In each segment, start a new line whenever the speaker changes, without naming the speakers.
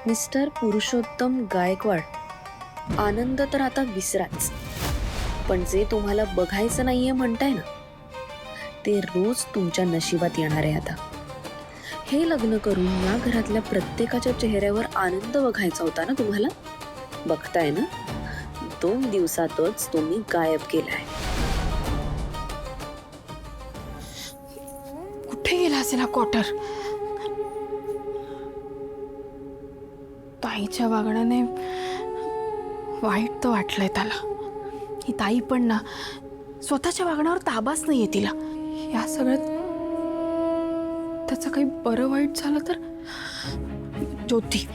Mister Purushottam Gaikwad, आनंद तर आता विसराच, पण जे तुम्हाला बघायचं नाहीये म्हणताय ना, ते रोज तुमच्या नशिबात येणार आहे आता. हे लग्न करून या घरातल्या प्रत्येकाच्या चेहऱ्यावर आनंद बघायचा होता ना तुम्हाला. बघताय ना, 2 दिवसातच तुम्ही गायब केलाय.
कुठे गेला असेल हा क्वार्टर? ताईच्या वागण्याने वाईट तर वाटलंय त्याला. ही ताई पण ना स्वतःच्या वागण्यावर ताबाच नाहीये तिला. या सगळ्यात त्याचं काही बरं वाईट झालं तर? ज्योती,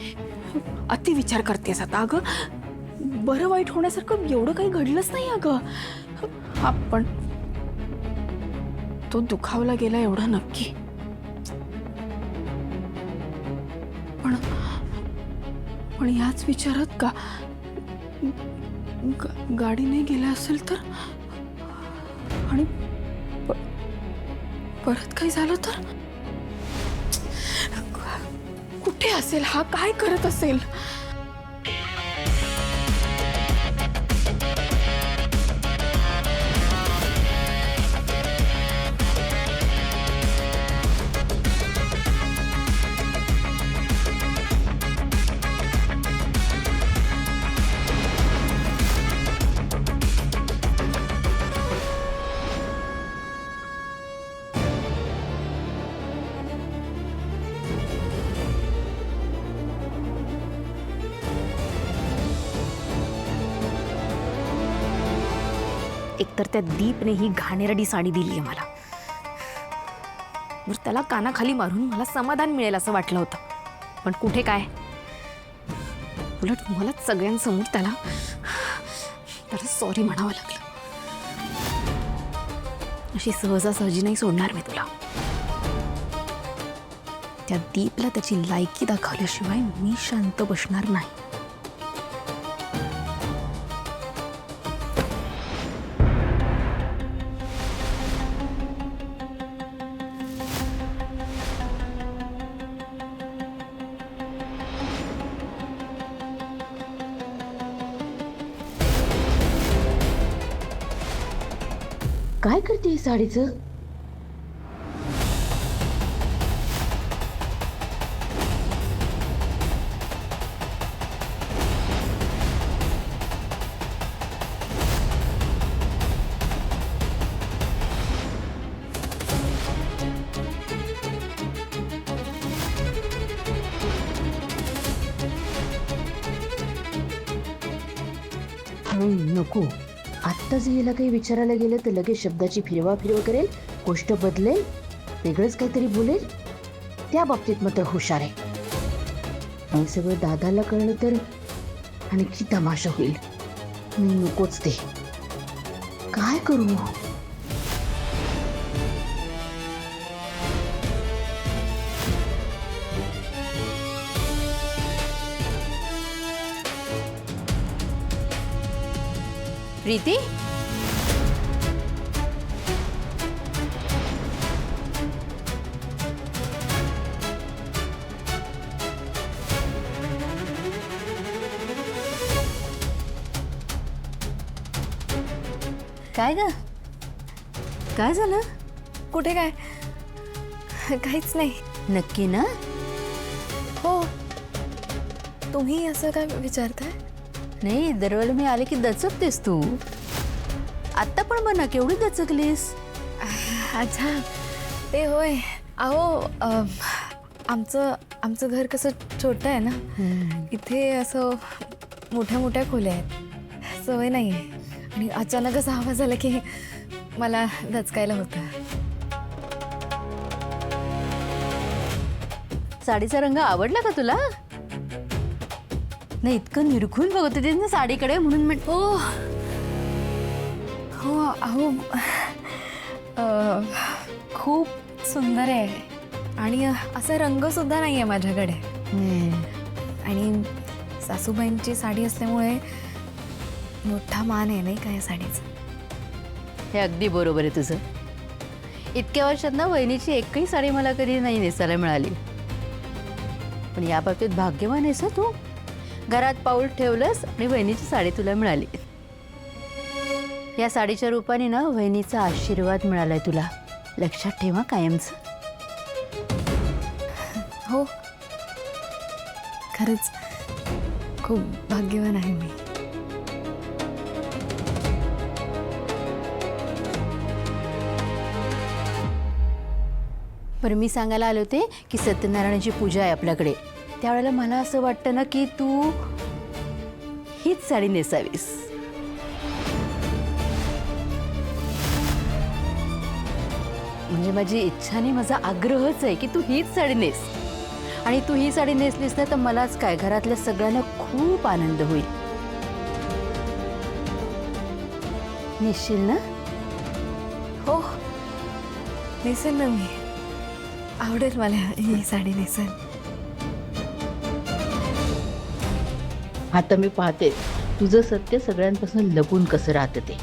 अति विचार करतेस आता. अगं बरं वाईट होण्यासारखं एवढं काही घडलंच नाही अगं. आपण तो दुखावला गेला एवढं नक्की. पण याच विचारात का गाडी नाही गेला असेल तर? आणि परत काही झालं तर? कुठे असेल हा? काय करत असेल?
एकतर त्या दीपने ही घाणेरडी साडी दिली आहे मला. बरं, त्याला कानाखाली मारून मला समाधान मिळेल असं वाटलं होतं, पण कुठे काय. उलट मला सगळ्यांसमोर त्याला सॉरी म्हणावं लागलं. अशी सहजासहजी नाही सोडणार मी तुला. त्या दीपला त्याची लायकी दाखवल्याशिवाय मी शांत बसणार नाही.
काय करते ही साडीचं? नको, आत्ताच हिला काही विचारायला गेलं तर लगेच शब्दाची फिरवा करेल, गोष्ट बदलेल, वेगळंच काहीतरी बोलेल. त्या बाबतीत मात्र हुशार आहे. आणि सगळं दादाला कळलं तर आणखी तमाशा होईल. मी नकोच ते. काय करू?
प्रीती, काय ग? काय झालं?
कुठे काय? काहीच नाही.
नक्की ना?
हो. तुम्ही असं काय विचारताय?
नाही, दरवेळेला मी आले की दचकतेस तू. आत्ता पण बघ ना, केवढी दचकलीस.
अच्छा, ते होय. अहो, आमचं घर कसं छोटं आहे ना, इथे असं मोठ्या मोठ्या खोल्या आहेत, सवय नाही आहे. आणि अचानकच आवाज आला की मला दचकायला होतं.
साडीचा रंग आवडला का तुला? नाही, इतकं निरखून बघत होते ना साडीकडे, म्हणून
हो हो. अहो, खूप सुंदर आहे. आणि असा रंग सुद्धा नाही आहे माझ्याकडे. आणि सासूबाईंची साडी असल्यामुळे मोठा मान आहे नाही का या साडीचा.
हे अगदी बरोबर आहे तुझं. इतक्या वर्षात ना वहिनीची एकही साडी मला कधी नाही नेसायला मिळाली. पण या बाबतीत भाग्यवान आहेस हं तू. घरात पाऊल ठेवलंस आणि वहिनीची साडी तुला मिळाली. या साडीच्या रूपाने ना वहिनीचा आशीर्वाद मिळालाय तुला. लक्षात ठेवा कायमच.
हो, खरंच खूप भाग्यवान आहे मी.
बरं, मी सांगायला आले होते की सत्यनारायणाची पूजा आहे आपल्याकडे. त्यावेळेला मला असं वाटतं ना की तू हीच साडी नेसावीस. म्हणजे माझी इच्छा नाही, माझा आग्रहच आहे की तू हीच साडी नेस. आणि तू ही साडी नेसलीस ना तर मलाच काय, घरातल्या सगळ्यांना खूप आनंद होईल. नेसशील ना?
हो, नेसेल ना मी. आवडेल मला ही साडी नेसेल.
आता मी पाहते तुझं सत्य सगळ्यांपासून लपून कसं राहतं ते.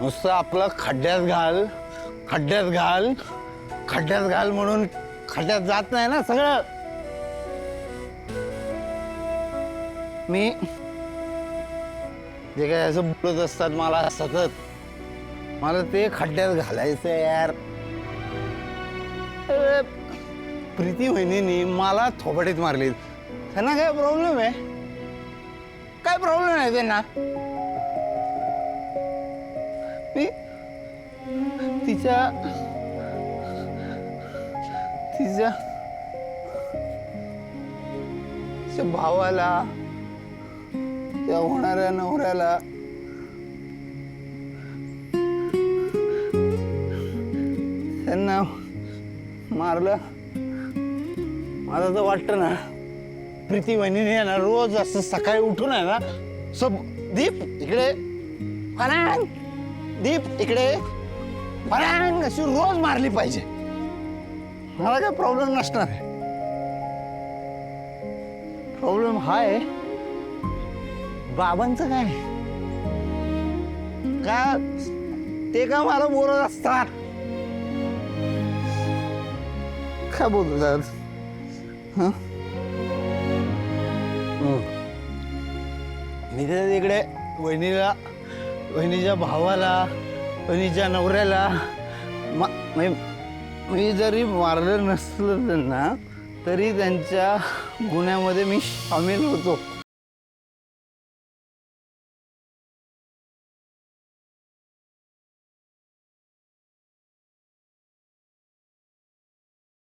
नुसतं आपलं खड्ड्यात घाल खड्ड्यात घाल खड्ड्यात घाल म्हणून खड्ड्यात जात नाही ना सगळं. मी जे काय असं बोलत असतात मला सतत, मला ते खड्ड्यात घालायचं यार. अरे, प्रीती वहिनीने मला थोबडीत मारली. त्यांना काय प्रॉब्लेम आहे? काय प्रॉब्लेम आहे त्यांना? मी तिच्या तिच्या तिच्या भावाला, त्या होणाऱ्या नवऱ्याला त्यांना मारलं. मला तर वाटतं ना प्रीती वहिनीने ना रोज असं सकाळी उठून आहे ना, सब दीप इकडे फरांग, दीप इकडे फरांग अशी रोज मारली पाहिजे. मला काय प्रॉब्लेम नसणार आहे. प्रॉब्लेम हा आहे बाबांचं. काय का ते का मला बोलत असतात, काय बोलतात? मी तर इकडे वहिनीला, वहिनीच्या भावाला, वहिनीच्या नवऱ्याला मी जरी मारलं नसलं त्यांना तरी त्यांच्या गुन्ह्यामध्ये मी सामील होतो.